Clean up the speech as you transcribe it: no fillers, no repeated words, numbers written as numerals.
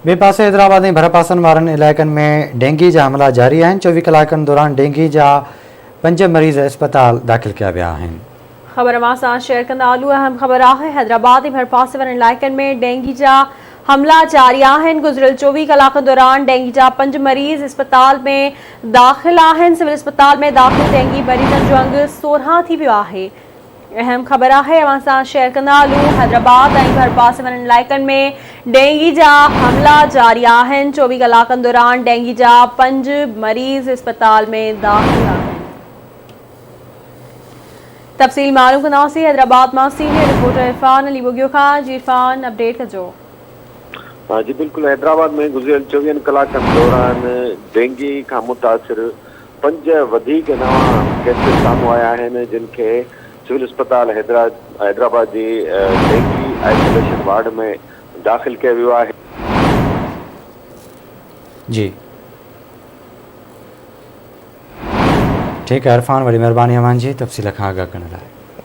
ॿिए पासे हैदराबाद ऐं भरपासन वारनि इलाइक़नि में डेंगी जा हमला जारी आहिनि। 24 कलाकनि दौरान डेंगी जा 5 मरीज़ अस्पताल दाख़िल किया विया आहिनि। ख़बर सां शेयर कंदा आलू। अहम ख़बर आहे, हैदराबाद ऐं भरपासे वारनि इलाइक़नि में डेंगी जा हमला जारी आहिनि। गुज़िरियल 24 कलाकनि दौरान डेंगी जा 5 मरीज़ अस्पताल में दाख़िल आहिनि। सिविल अस्पताल में दाख़िल डेंगी मरीज़नि जो अंग 16 थी वियो आहे। अहम ख़बर आहे, अवां सां शेयर कंदा आलू। हैदराबाद ऐं भरपासे वारनि इलाइक़नि में डेंगी जा हमला जारी आहिनि। 24 कलाकनि दौरान डेंगी जा 5 मरीज़ अस्पताल में दाख़िल आहिनि। तफ़सील मालूम कंदासीं हैदराबाद मां सीनियर रिपोर्टर इरफान अली बुगियो खां। जी इरफान, अपडेट कजो। जी बिल्कुल, हैदराबाद में गुज़िरियल 24 कलाकनि दौरान डेंगी खां मुतासिर 5 वधीक नवां केसेस साम्हूं आया आहिनि, जिनखे सिविल अस्पताल हैदराबाद जी डेंगी आइसोलेशन वार्ड में दाख़िल किया वियो आहे। जी ठीकु आहे इरफान, वॾी महिरबानी अवां जी तफ़सील खां आगाह करण लाइ।